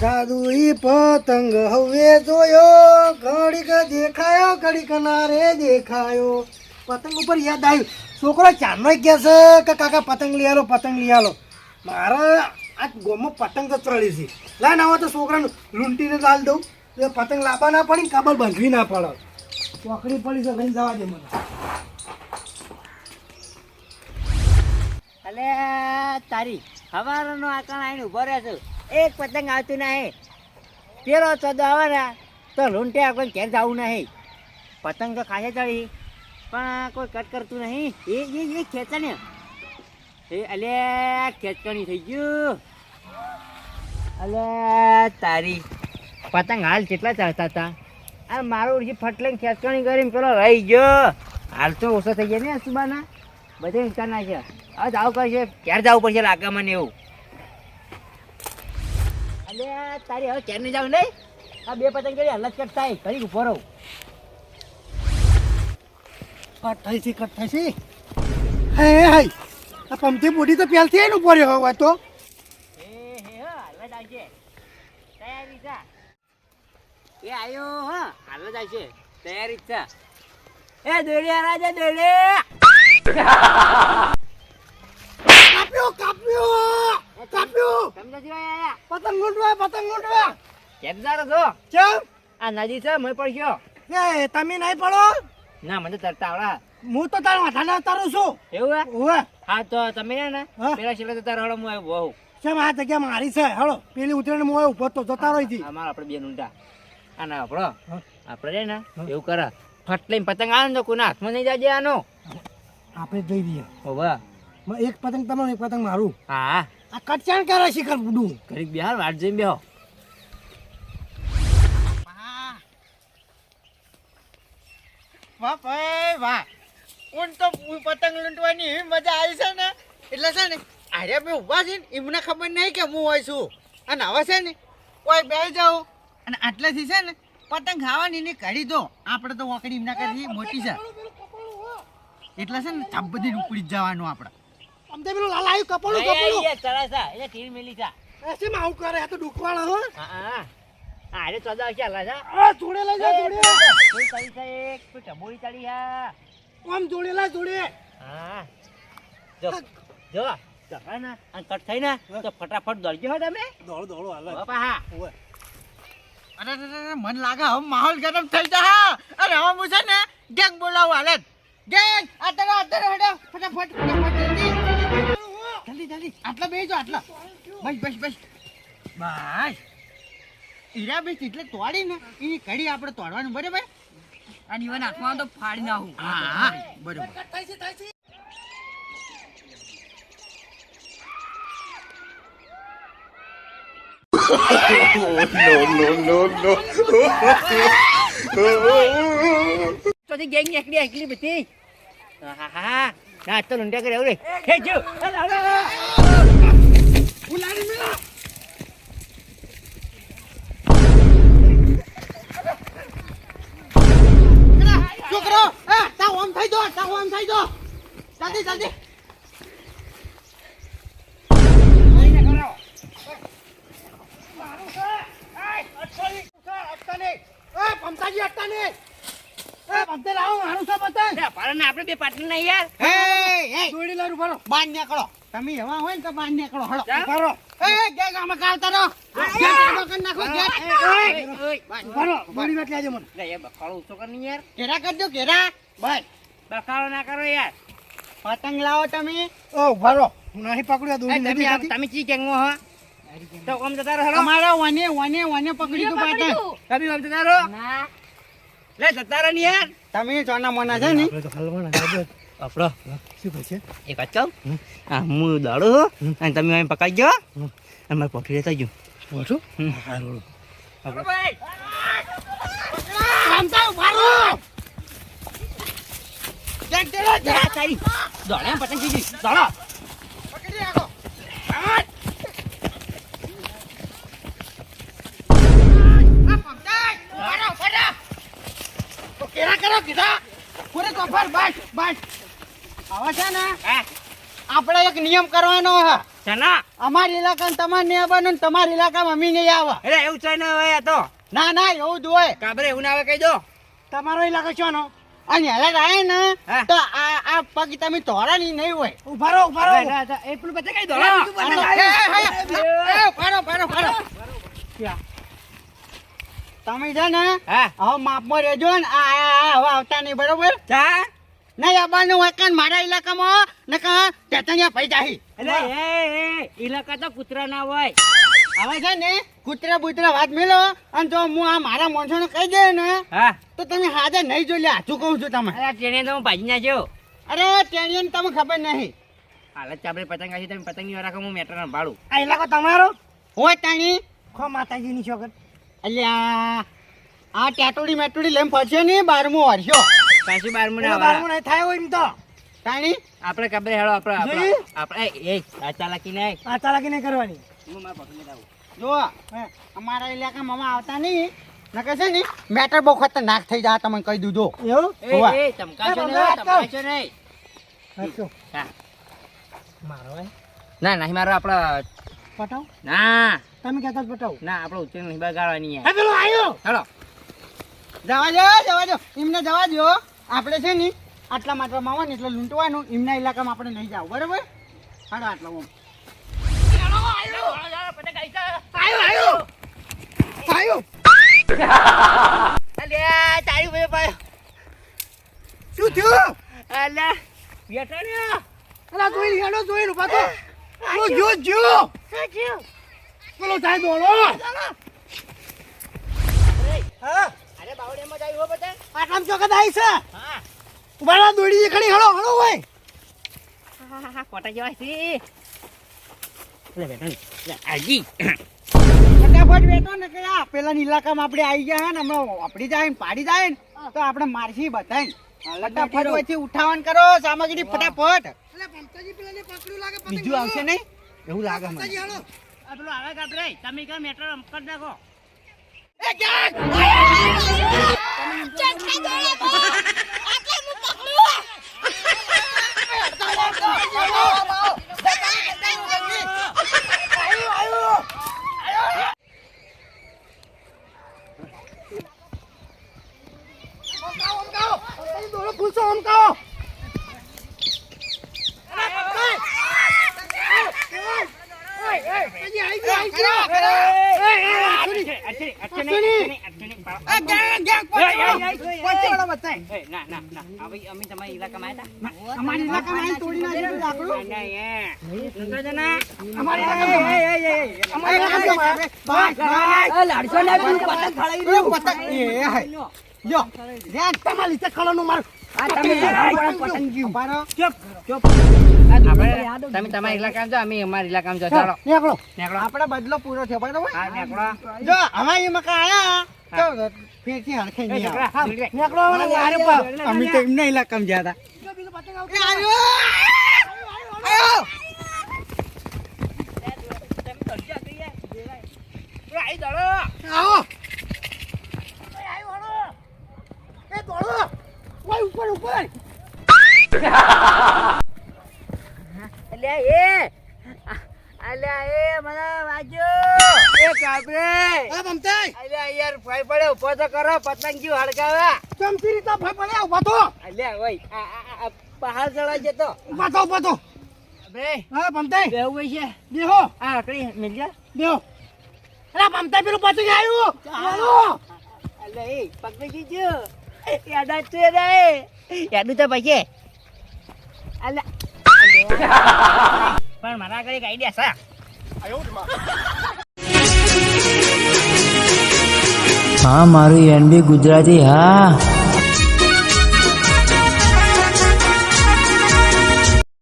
જાદુઈ પતંગ હવે જોયો, ઘડીક દેખાયો, ઘડીક નારે દેખાયો. પતંગ ઉપર યાદ આવ્યું, છોકરો ચારનો કહે છે કે કાકા પતંગ લઈ આલો, પતંગ લઈ આલો. મારે આ ગોમાં પતંગ તો ચડી છે. લાય ના હોય તો છોકરાને લૂંટીને લાલ દઉં. એ પતંગ લાવવા ના પડી, કાબર બાંધવી ના પડે. ચોકડી પડી છે, લઈને જવા દે મને. અલે તારી હવારનો આકણ આવીને ઉભો રહે છે, એક પતંગ આવતું નહીં. પેલો ચદો આવે ને તો લૂંટે કોઈ ઘેર જવું નહીં. પતંગ તો ખાસે ચડી પણ કોઈ કટ કરતું નહીં. એ ખેંચે એ અલે ખેંચકણી થઈ ગયું. અલે તારી પતંગ હાલ કેટલા ચડતા હતા, આ મારું જે ફટલે ખેંચકણી કરીને પેલો રહી ગયો. હાલ તો ઓછો થઈ ગયા ને સુબાના બધે ઈંચા નાખ્યા. હવે જાવ કરશે, ક્યારે જવું પડશે લાગે મને એવું. અલે તારી હવે ક્યારે નહીં જાવ નહીં. આ બે પતંગ કરી હલત કટ થાય, કરી ઉભો રહું. કટ થઈ છે, કટ થઈ છે. હે હે આ પમથી બોડી તો પહેલથી આવીને ઉભો રહ્યો હોય તો. હલત આવશે, તૈયારી છે. એ આવ્યો હા, હલત આવશે, તૈયારી છે. એ દોડ્યા રાજા દોડે. કાપ્યો કાપ્યો કાપ્યો. તમને જોયા આયા પતંગ લૂંટવા, પતંગ લૂંટવા. કેમ જારો છો? ચમ આ નદી છે, મેં પડ્યો. એ તમે નહીં પડો. ના મને તો તરતા આવડા. હું તો તારા માથાના તારું છું. એવું હે? ઓવે હા તો તમે ને હા? પેલા છેલ્લે તો તારો હળો હું આવ્યો બહુ. ચમ આ જગ્યા મારી છે. હળો પેલી ઉતરીને મોય ઉભો તો જતા રહી હતી. અમારા આપણે બે ઊંડા આ ના આપણો હા? આપણે રે ને એવું કરે ફટ લઈને પતંગ આવે ને તો કોના હાથમાં નહીં જાજે આનો. આપણે જઈ દઈએ. હોવા એક પતંગ તમારું, એક પતંગ મારું. હા આ કટચાણ કરે શિખર બુડું. ઘડીક બિહાર વાટ જઈને બેહો. વાહ ભાઈ વાહ, ઊન તો પતંગ લૂંટવાની એવી મજા આવી છે ને. એટલે છે ને આરે બે ઊભા છે ને એમને ખબર નહીં કે હું હોય છું. અને હવે છે ને કોઈ બેસી જાઉં અને આટલેથી છે ને પતંગ ખાવાની ને કાઢી દો. આપણે તો વાકડી એમના કરી મોટી છે એટલે છે ને ચાપ બધી ઉપડી જ જવાનું આપણે. અમને પેલું લાલ આવ્યું કપડું એ કપડું. ચડા છે એ તીર મેલી છે. એસી માં આવું કરે, આ તો દુખવાળા હો. હા અરે ચોદા આવશે હલા છે. આ જોડે લઈ જા, જોડે. કોઈ ચડી છે, એક કોઈ ટબોળી ચડી હા. આમ જોડે લા, જોડે. હા જો જો ચકા ને અને કટ થઈ ને તો ફટાફટ દોડજો હો તમે. દોડો દોડો હાલ. બાપા હા ઓવે અરે મન લાગે હવે માહોલ ગરમ થઈ જા. અરે હવે હું છે ને ગેંગ બોલાવું હાલત. ગેંગ આટલો હેડો ફટાફટ જલ્દી જલ્દી. આટલા બેસજો આટલા. બસ બસ બસ બસ. હીરા બેસ એટલે તોડી ને એની કડી આપણે તોડવાનું બરાબર. અને ઈવન હાથમાં તો ફાડી નાખું. હા બરોબર. થાય છે, થાય છે. તો તે ગેંગ એકલી બધી. હા ના તો લૂંટ્યા કરે રે. હે જો ઉલાડી મેલા. છોકરો તાવ આમ થઈ દો, તાવ આમ થઈ દો. જલ્દી જલ્દી. પમતાજી અટતા નહીં. પમતે લાવો, મારું છે પતંગ. પાડને આપણે બે પાર્ટનર નહીં યાર. દોડી લારું ભરો. બાર નીકળો. તમે એવા હોય ને તો બાર નીકળો. હળો ભરો. ગેંગ આમાં કાઢતા રહો. ગેંગ આગળ કરી નાખો. ભરો. દોડી વાત લેજો મને. લે યાર બખાડો ઊંચો કર ની યાર. ઘેરા કરજો ઘેરા. બસ બખાડો ના કરો યાર. પતંગ લાવો તમે. ઓ ભરો. હું નહીં પકડ્યો, દોડી તમે નથી ખાતી. તમે ચી ગેંગમાં હો તો ઓમ જતા રહો. અમારા વને પકડી તું પતંગ. તમે ઓમ જતા રહો. લે જતા રહો ને યાર. તમે ચોના મોના છે ને આપણે તો હલવાના છે. આપણો શું કહે છે? એક વાત કહું. હા હું દોડું અને તમે અહીં પકડજો અને મારે પોઠી લેતા જો. બોલો. હારું. તારી દોડે એમ પતંગ થઈ ગઈ. દોડો. પકડી રાખો. કેરા કરો કીધા પૂરે કફર બસ બસ. હવે છે ને હા આપણે એક નિયમ કરવાનો છે. ચાના અમારા ઇલાકામાં તમારે નહીં આવવાનું ને તમારા ઇલાકામાં અમે નહીં આવે. અરે એવું છે ને હવે આ તો ના ના એવું જ હોય. કાબરે એવું ના આવે કહી દો. તમારો ઇલાકો છો નો અને હેલા આવે ને હા. તો આ પગ તમે તોડાની નહીં હોય. ઉભા રહો ઉભા રહો એ પેલું બધા કહી દો. પાડો. તમે છે ને હા હવે માપમાં રહેજો ને હવે આવતા નહીં બરોબર. ચા નહીં આવવાનું હોય કાન મારા ઇલાકામાં ને કા ટેટણિયા પૈ જાય. અરે એ ઇલાકા તો કૂતરા ના હોય. હવે છે ને કૂતરા બુતરા વાત મેલો અને જો હું આ મારા માણસોને કહી દે ને હા તો તમે હાજર નહીં જોઈ લે. હાચું કહું છું તમે. અરે ટ્રેને તો હું ભાજી નાખ્યો. અરે ટેણીને તમે ખબર નહીં. હાલત આપણે પતંગ આવી તમે પતંગ ની રાખો હું મેટર ભાડું. આ ઇલાકો તમારો હોય તાણી ખો માતાજીની છોકર એટલે આ ટેટોડી મેટોડી લઈને ફરશે ને 12મું વર્ષો પાછું 12મું ના બારમું વાળા. નહીં થાય હોય એમ તો તાણી આપણે કબરે હેળો આપણે જોઈ? આપણે એ આ ચાલાકી નહીં. આ ચાલાકી નહીં કરવાની હું મારા પકડી આવું. જો અમારા ઇલાકામાં અમે આવતા નહીં નકર છે ને મેટર બહુ ખતરનાક થઈ જાય તમને કહી દીધું. એવું હોવા. એ ચમકાશો એ નહીં બંધ રાખ. ચમકાશો નહીં. હાચું. હા મારો હોય ના નહીં મારો આપણે પટાવ ના તમે કહેતા જ પટાવ ના આપણે ઉચ્ચેર નહીં બગાડવાની હા પેલો આવ્યો હેલો. જવા દો એમને જવા દો. આપણે છે ને આટલા માત્રામાં આવે ને એટલે લૂંટવાનું એમના ઇલાકામાં આપણે નહીં જાવ બરોબર. હાડો આટલા ઓમ. આવ્યો અલ્યા તારી ભાઈ ભાઈ શું થયું અલ્યા બેઠા ને અલા જોઈ હેડો જોઈ ઉભા તો જો પેલો થાય દોડો હા અરે બાવડેમાં જાય હો બધા. આટલામ ચોકત આવી છે હા ઉભા રહો દોડી ખડી હળો હળો હોય કોટા જેવા છે. લે બેઠા ને આજી ફટાફટ બેઠો ને કે આ પેલા ઇલાકામાં આપણે આવી ગયા હે ને હમણાં આપડી જાય ને પાડી જાય ને તો આપણે મારસી બધાય. ફટાફટ વચ્ચે ઉઠાવન કરો સામગ્રી ફટાફટ. એટલે પંતાજી પેલાને પકડ્યું લાગે બીજું આવશે નહીં એવું લાગે મને. પંતાજી હળો આ પેલું આવે કાપરે તમે કઈ મેટર કરી નાખો. દોડો પૂછો આમ કહો અમે તમારા ઇલાકામાં અમારી ઇલાકામાં આવીને તોડી નાખ્યું લાકડું. જો ધ્યાન તમારી રીતે ખળાનું માર તમે તમારા ઇલાકામાં જાઓ અમે અમારા ઇલાકામાં જાઓ. ચાલો નીકળો નીકળો. આપણે બદલો પૂરો થયો બરાબર. હા નીકળો. જો હવે એ મકા આયા તો ફેરથી હરખે નહીં આવે. નીકળો હવે યાર અમે તો એમના ઇલાકામાં ગયા હતા. પેલું પતંગ એ આવ્યો આવ્યો. આવો એ દોડો ઓય ઉપર ઉપર અલ્યા એ મને વાજો એ કાબરે આ બમતાઈ અલ્યા યાર ફાઈ પડે ઉભો તો કરો પતંગ જીવ હડકાવા. ચમચી રીતા ફાઈ પડે ઉભા તો અલ્યા ઓય આ પહાડ ચડવા જતો ઉભા તો બે હા બમતાઈ બેહું હોય છે. બેહો આ આકડી મિલ જા. બેહો અલા બમતાઈ પેલું પતંગ આવ્યું ચાલો અલ્યા એ પકડી જીજો યાદ છે રે યાદું તો પછી અલ્યા પણ મારા આગળ એક આઈડિયા છે. હા મારું એનબી ગુજરાતી હા.